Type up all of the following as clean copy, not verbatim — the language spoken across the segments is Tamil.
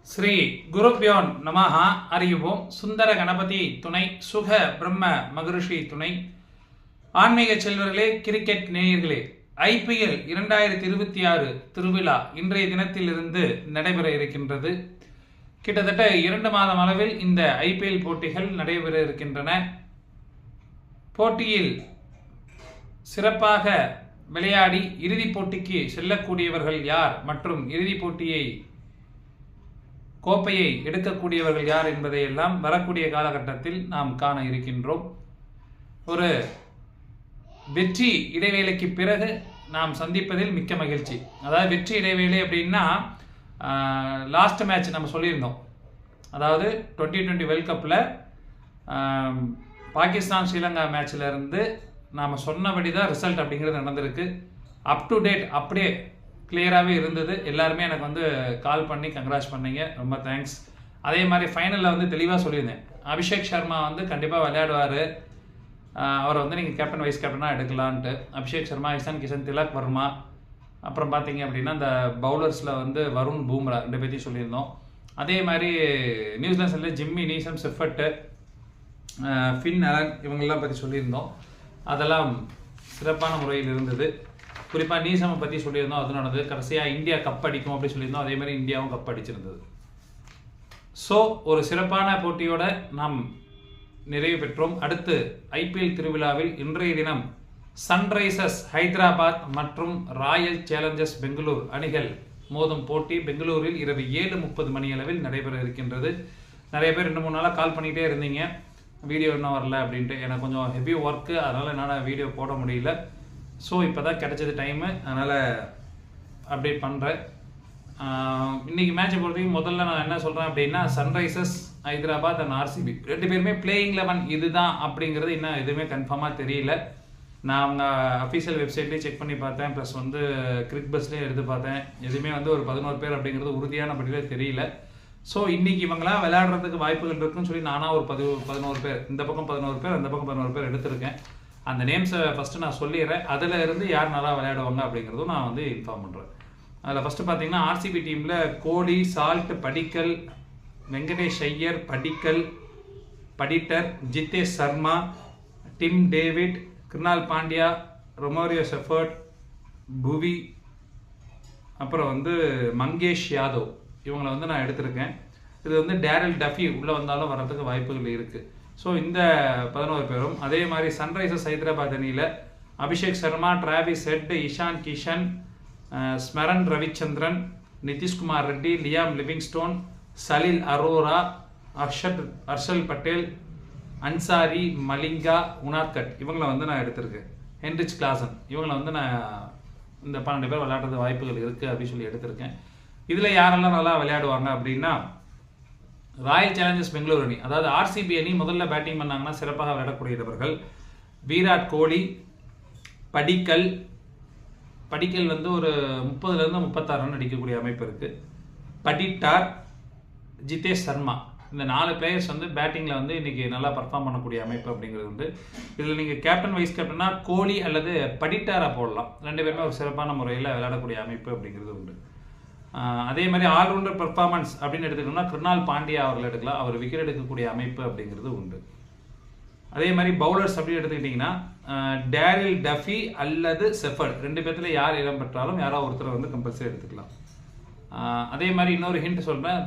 ஸ்ரீ குருப்யோன் நமஹ. அறியுவோம். சுந்தர கணபதி துணை, சுக பிரம்ம மகரிஷி துணை. ஆன்மீக செல்வர்களே, கிரிக்கெட் நேயர்களே, IPL 2026 திருவிழா இன்றைய தினத்திலிருந்து நடைபெற இருக்கின்றது. கிட்டத்தட்ட 2 மாதம் அளவில் இந்த IPL போட்டிகள் நடைபெற இருக்கின்றன. போட்டியில் சிறப்பாக விளையாடி இறுதிப் போட்டிக்கு செல்லக்கூடியவர்கள் யார் மற்றும் இறுதிப் போட்டியை கோப்பையை எடுக்கக்கூடியவர்கள் யார் என்பதையெல்லாம் வரக்கூடிய காலகட்டத்தில் நாம் காண இருக்கின்றோம். ஒரு வெற்றி இடைவேளைக்கு பிறகு நாம் சந்திப்பதில் மிக்க மகிழ்ச்சி. அதாவது வெற்றி இடைவேளை அப்படின்னா லாஸ்ட் மேட்ச் நம்ம சொல்லியிருந்தோம். அதாவது 2020 வேர்ல்ட் கப்பில் பாகிஸ்தான் ஸ்ரீலங்கா மேட்ச்சில் இருந்து நாம் சொன்னபடி தான் ரிசல்ட் அப்படிங்கிறது நடந்திருக்கு. அப் டு டேட் அப்படியே கிளியராகவே இருந்தது. எல்லாருமே எனக்கு கால் பண்ணி கங்க்ராட்ஸ் பண்ணீங்க, ரொம்ப தேங்க்ஸ். அதே மாதிரி ஃபைனலில் தெளிவாக சொல்லியிருந்தேன், அபிஷேக் சர்மா கண்டிப்பாக விளையாடுவார், அவரை நீங்கள் கேப்டன் வைஸ் கேப்டனாக எடுக்கலான்ட்டு. அபிஷேக் சர்மா, இஷான் கிஷன், திலக் வர்மா, அப்புறம் பார்த்தீங்க அப்படின்னா இந்த பவுலர்ஸில் வருண் பூம்ரா 2 பேர்த்தையும் சொல்லியிருந்தோம். அதே மாதிரி நியூசிலாந்து சைடில் ஜிம்மி நீசம், செஃபர்ட்டு, ஃபின் அலன் இவங்களெல்லாம் பற்றி சொல்லியிருந்தோம். அதெல்லாம் சிறப்பான முறையில் இருந்தது. குறிப்பாக நீசமை பற்றி சொல்லியிருந்தோம், அது நடந்தது. கடைசியாக இந்தியா கப் அடிக்கும் அப்படி சொல்லியிருந்தோம், அதே மாதிரி இந்தியாவும் கப் அடிச்சிருந்தது. ஸோ ஒரு சிறப்பான போட்டியோட நாம் நிறைவு பெற்றோம். அடுத்து IPL திருவிழாவில் இன்றைய தினம் சன்ரைசர்ஸ் ஹைதராபாத் மற்றும் ராயல் சேலஞ்சர்ஸ் பெங்களூர் அணிகள் மோதும் போட்டி பெங்களூரில் இரவு 7:30 மணி அளவில் நடைபெற இருக்கின்றது. நிறைய பேர் 2-3 நாளாக கால் பண்ணிகிட்டே இருந்தீங்க, வீடியோ இன்னும் வரல அப்படின்ட்டு. எனக்கு கொஞ்சம் ஹெவி ஒர்க்கு, அதனால் என்னால் வீடியோ போட முடியல. ஸோ இப்போ தான் கிடச்சது டைமு, அதனால் அப்டேட் பண்ணுறேன். இன்றைக்கி மேட்சை பொறுத்தவரைக்கும் முதல்ல நான் என்ன சொல்கிறேன் அப்படின்னா, சன்ரைசர்ஸ் ஹைதராபாத் அண்ட் RCB 2 பேருமே பிளேயிங் 11 இதுதான் அப்படிங்கிறது இன்னும் எதுவுமே கன்ஃபார்மாக தெரியல. நான் அவங்க அஃபீஷியல் வெப்சைட்லேயே செக் பண்ணி பார்த்தேன், ப்ளஸ் கிரிக் பஸ்லேயும் எடுத்து பார்த்தேன். எதுவுமே ஒரு 11 பேர் அப்படிங்கிறது உறுதியான படியில் தெரியல. ஸோ இன்றைக்கி இவங்களாம் விளையாடுறதுக்கு வாய்ப்புகள் இருக்குன்னு சொல்லி நானாக ஒரு 11 பேர், இந்த பக்கம் 11 பேர், அந்த பக்கம் 11 பேர் எடுத்திருக்கேன். அந்த நேம்ஸை ஃபஸ்ட்டு நான் சொல்லிடுறேன், அதில் இருந்து யார் நல்லா விளையாடுவாங்க அப்படிங்கிறதும் நான் இன்ஃபார்ம் பண்ணுறேன். அதில் ஃபஸ்ட்டு பார்த்தீங்கன்னா RCB டீமில் Kohli, Salt, Padikkal, Venkatesh Iyer, Patidar, Jitesh Sharma, Tim David, Krunal Pandya, Romario Shepherd, Bhuvi, அப்புறம் மங்கேஷ் யாதவ், இவங்களை நான் எடுத்திருக்கேன். இது டேரல் டஃபி உள்ளே வந்தாலும் வர்றதுக்கு வாய்ப்புகள் இருக்குது. ஸோ இந்த 11 பேரும். அதே மாதிரி சன்ரைசர்ஸ் ஹைதராபாத் அணியில் Abhishek Sharma, Travis Head, Ishan Kishan, Smaran Ravichandran, Nitish Kumar Reddy, Liam Livingstone, Salil Arora, Harshal Patel, Ansari, Malinga, Unadkat, இவங்களை நான் எடுத்திருக்கேன். ஹென்ரிச் கிளாசன், இவங்களை நான் இந்த 12 பேர் விளையாடுறது வாய்ப்புகள் இருக்குது அப்படின்னு சொல்லி எடுத்திருக்கேன். இதில் யாரெல்லாம் நல்லா விளையாடுவாங்க அப்படின்னா, ராயல் சேலஞ்சர்ஸ் பெங்களூர் அணி, அதாவது RCB அணி முதல்ல பேட்டிங் பண்ணாங்கன்னா சிறப்பாக விளையாடக்கூடியவர்கள் விராட் கோலி, படிக்கல் ஒரு 30-லேருந்து 36 ரன் அடிக்கக்கூடிய அமைப்பு இருக்குது. படிட்டார், ஜித்தேஷ் சர்மா, இந்த 4 பிளேயர்ஸ் பேட்டிங்கில் இன்றைக்கி நல்லா பர்ஃபார்ம் பண்ணக்கூடிய அமைப்பு அப்படிங்கிறது இதில் நீங்கள் கேப்டன் வைஸ் கேப்டனாக கோலி அல்லது படிட்டாரை போடலாம். 2 பேருமே ஒரு சிறப்பான முறையில் விளையாடக்கூடிய அமைப்பு அப்படிங்கிறது உண்டு. அதே மாதிரி ஆல்ரவுண்டர் பெர்ஃபார்மன்ஸ் அப்படின்னு எடுத்துக்கிட்டோம்னா கிருணால் பாண்டியா அவர்கள் எடுக்கலாம், அவர் விக்கெட் எடுக்கக்கூடிய அமைப்பு அப்படிங்கிறது உண்டு. அதே மாதிரி பவுலர்ஸ் அப்படின்னு எடுத்துக்கிட்டிங்கன்னா டேரில் டஃபி அல்லது செஃபர்ட், 2 பேர்த்தில் யார் இடம் பெற்றாலும் யாரோ ஒருத்தர் கம்பல்சரி எடுத்துக்கலாம். அதே மாதிரி இன்னொரு ஹிண்ட் சொல்கிறேன்,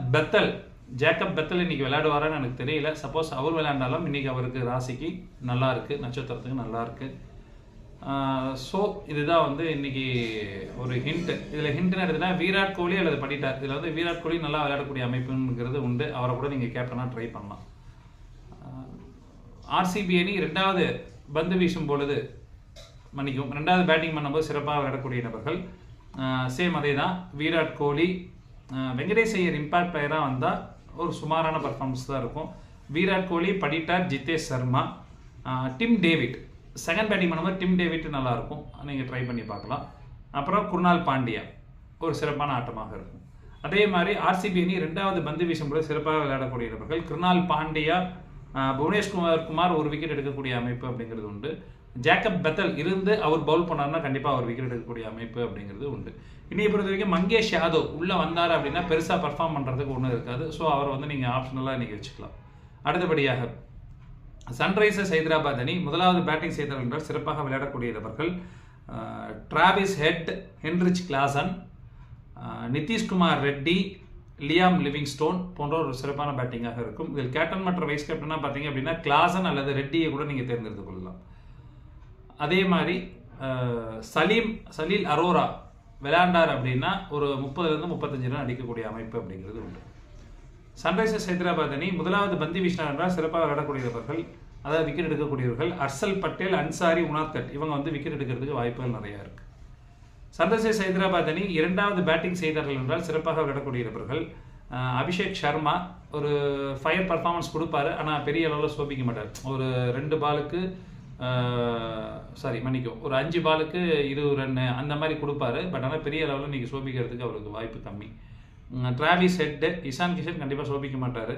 ஜேக்கப் பெத்தல் இன்றைக்கி விளையாடுவாரான்னு எனக்கு தெரியல. சப்போஸ் அவர் விளையாண்டாலும் இன்றைக்கி அவருக்கு ராசிக்கு நல்லா இருக்குது, நட்சத்திரத்துக்கு நல்லா இருக்குது. ஸோ இதுதான் இன்றைக்கி ஒரு ஹிண்ட்டு. இதில் ஹிண்ட்னு எடுத்துகிட்டா விராட் கோலி அல்லது படிட்டார். இதில் விராட் கோலி நல்லா விளையாடக்கூடிய அமைப்புங்கிறது உண்டு, அவரை கூட நீங்கள் கேப்டனாக ட்ரை பண்ணலாம். RCB அணி 2வது பந்து வீசும் பொழுது மன்னிக்கும் 2வது பேட்டிங் பண்ணும்போது சிறப்பாக விளையாடக்கூடிய நபர்கள் சேம் அதே தான். விராட் கோலி, வெங்கடேஷ் ஐயர் இம்பாக்ட் பிளேயராக வந்தால் ஒரு சுமாரான பர்ஃபார்மன்ஸ் தான் இருக்கும். Virat Kohli, Patidar, Jitesh Sharma, Tim David, second batting பண்ணும்போது டிம் டேவிட் நல்லாயிருக்கும், நீங்கள் ட்ரை பண்ணி பார்க்கலாம். அப்புறம் குருணால் பாண்டியா ஒரு சிறப்பான ஆட்டமாக இருக்கும். அதே மாதிரி RCB அணி 2வது பந்து வீசும்போது சிறப்பாக விளையாடக்கூடிய நபர்கள் கிருணால் பாண்டியா, புவனேஷ்குமார் ஒரு விக்கெட் எடுக்கக்கூடிய அமைப்பு அப்படிங்கிறது உண்டு. ஜேக்கப் பெத்தல் இருந்து அவர் பவுல் பண்ணாருன்னா கண்டிப்பாக அவர் விக்கெட் எடுக்கக்கூடிய அமைப்பு அப்படிங்கிறது உண்டு. இன்னையை பொறுத்த வரைக்கும் மங்கேஷ் யாதவ் உள்ளே வந்தார் அப்படின்னா பெருசாக பர்ஃபார்ம் பண்ணுறதுக்கு ஒன்றும் இருக்காது. ஸோ அவரை வந்து நீங்கள் ஆப்ஷனலாக இன்றைக்கி வச்சுக்கலாம். அடுத்தபடியாக சன்ரைசர்ஸ் ஹைதராபாத் அணி முதலாவது பேட்டிங் செய்தார்கள் என்றால் சிறப்பாக விளையாடக்கூடியவர்கள் Travis Head, Heinrich Klaasen, Nitish Kumar Reddy, Liam Livingstone போன்ற ஒரு சிறப்பான பேட்டிங்காக இருக்கும். இதில் கேப்டன் மற்றும் வைஸ் கேப்டனாக பார்த்தீங்க அப்படின்னா கிளாசன் அல்லது ரெட்டியை கூட நீங்கள் தேர்ந்தெடுத்துக் கொள்ளலாம். அதே மாதிரி சலீல் அரோரா விளையாண்டார் அப்படின்னா ஒரு 30லேருந்து 35 ரன் அடிக்கக்கூடிய அமைப்பு அப்படிங்கிறது உண்டு. சன்ரைசர்ஸ் ஹைதராபாத் அணி முதலாவது பந்து வீசினார் என்றால் சிறப்பாக விளையாடக்கூடியவர்கள், அதாவது விக்கெட் எடுக்கக்கூடியவர்கள் ஹர்ஷல் பட்டேல், அன்சாரி, உனாத்கட் இவங்க வந்து விக்கெட் எடுக்கிறதுக்கு வாய்ப்புகள் நிறையா இருக்குது. சன்ரைசர்ஸ் ஹைதராபாத் அணி இரண்டாவது பேட்டிங் செய்தார்கள் என்றால் சிறப்பாக விளையாடக்கூடியவர்கள் அபிஷேக் சர்மா ஒரு ஃபயர் பர்ஃபார்மன்ஸ் கொடுப்பாரு, ஆனால் பெரிய அளவில் சோபிக்க மாட்டார். ஒரு 2 பாலுக்கு ஒரு 5 பாலுக்கு 20 ரன் அந்த மாதிரி கொடுப்பாரு. பட் ஆனால் பெரிய அளவில் இன்றைக்கி சோபிக்கிறதுக்கு அவருக்கு வாய்ப்பு கம்மி. டிராவிஸ் ஹெட், இஷான் கிஷன் கண்டிப்பாக சோபிக்க மாட்டார்.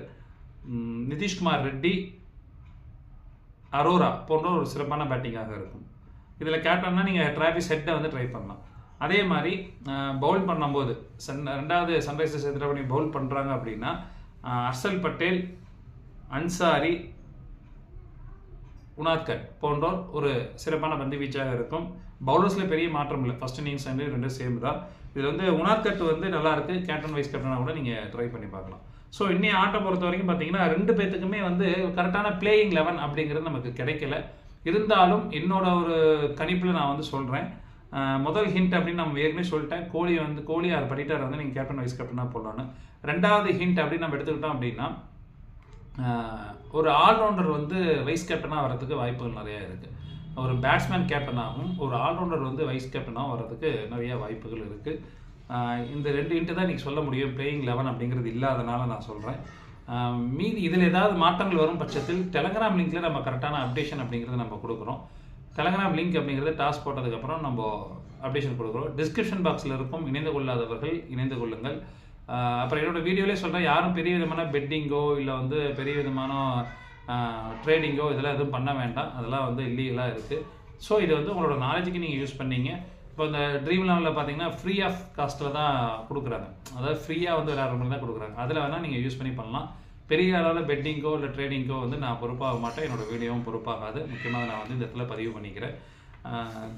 நிதிஷ்குமார் ரெட்டி, அரோரா போன்ற ஒரு சிறப்பான பேட்டிங்காக இருக்கும். இதில் கேப்டன்னா நீங்கள் டிராவிஸ் ஹெட்டை வந்து ட்ரை பண்ணலாம். அதே மாதிரி பவுல் பண்ணும்போது ரெண்டாவது சன்ரைசர்ஸ் ஹைதராபாத் பவுல் பண்ணுறாங்க அப்படின்னா ஹர்ஷல் பட்டேல், அன்சாரி, உனாத்கட் போன்றோர் ஒரு சிறப்பான பந்து வீச்சாக இருக்கும். பவுலர்ஸில் பெரிய மாற்றம் இல்லை, ஃபர்ஸ்ட் இன்னிங்ஸ் வந்து 2 சேம் தான். இதில் வந்து உனாத்கட் வந்து நல்லாயிருக்கு, கேப்டன் வைஸ் கேப்டனாக கூட நீங்கள் ட்ரை பண்ணி பார்க்கலாம். ஸோ இன்னும் ஆட்டம் பொறுத்த வரைக்கும் பார்த்தீங்கன்னா 2 பேர்த்துக்குமே வந்து கரெக்டான பிளேயிங் 11 அப்படிங்கிறது நமக்கு கிடைக்கல. இருந்தாலும் என்னோட ஒரு கணிப்பில் நான் வந்து சொல்கிறேன். முதல் ஹிண்ட் அப்படின்னு நம்ம ஏற்கனவே சொல்லிட்டேன், கோலி ஆர் படிட்டார் வந்து நீங்கள் கேப்டன் வைஸ் கேப்டனாக போடலான்னு. ரெண்டாவது ஹிண்ட் அப்படின்னு நம்ம எடுத்துக்கிட்டோம் அப்படின்னா ஒரு ஆல்ரவுண்டர் வந்து வைஸ் கேப்டனாக வர்றதுக்கு வாய்ப்புகள் நிறையா இருக்குது. ஒரு பேட்ஸ்மேன் கேப்டனாகவும் ஒரு ஆல்ரவுண்டர் வந்து வைஸ் கேப்டனாக வர்றதுக்கு நிறைய வாய்ப்புகள் இருக்குது. இந்த 2 ஹிண்ட்டு தான் இன்றைக்கி சொல்ல முடியும். பிளேயிங் 11 அப்படிங்கிறது இல்லாதனால நான் சொல்கிறேன். மீதி இதில் ஏதாவது மாற்றங்கள் வரும் பட்சத்தில் டெலகிராம் லிங்க்கில் நம்ம கரெக்டான அப்டேஷன் அப்படிங்கிறது நம்ம கொடுக்குறோம். டெலகிராம் லிங்க் அப்படிங்கிறது டாஸ் போட்டதுக்கப்புறம் நம்ம அப்டேஷன் கொடுக்குறோம். டிஸ்கிரிப்ஷன் பாக்ஸில் இருக்கும், இணைந்து கொள்ளாதவர்கள் இணைந்து கொள்ளுங்கள். அப்புறம் என்னோட வீடியோலேயே சொல்கிறேன், யாரும் பெரிய விதமான பெட்டிங்கோ இல்லை வந்து பெரிய விதமான ட்ரேடிங்கோ இதெல்லாம் எதுவும் பண்ண வேண்டாம். அதெல்லாம் வந்து இல்லீகலாக இருக்குது. ஸோ இது வந்து உங்களோட நாலேஜுக்கு நீங்கள் யூஸ் பண்ணீங்க. இப்போ இந்த ட்ரீம் லெவலில் பார்த்தீங்கன்னா ஃப்ரீ ஆஃப் காஸ்ட்டில் தான் கொடுக்குறாங்க, அதாவது ஃப்ரீயாக வந்து விளையாடுற தான் கொடுக்குறாங்க. அதில் வேணால் நீங்கள் யூஸ் பண்ணி பண்ணலாம். பெரிய அளவில் பெட்டிங்கோ இல்லை ட்ரேடிங்கோ வந்து நான் பொறுப்பாக மாட்டேன், என்னோடய வீடியோவும் பொறுப்பாகாது. முக்கியமாக நான் வந்து இந்த இடத்துல பதிவு பண்ணிக்கிறேன்.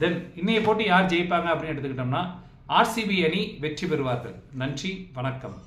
தென் இன்னைய போட்டி யார் ஜெயிப்பாங்க அப்படின்னு எடுத்துக்கிட்டோம்னா ஆர்சிபி அணி வெற்றி பெறுவார்கள். நன்றி, வணக்கம்.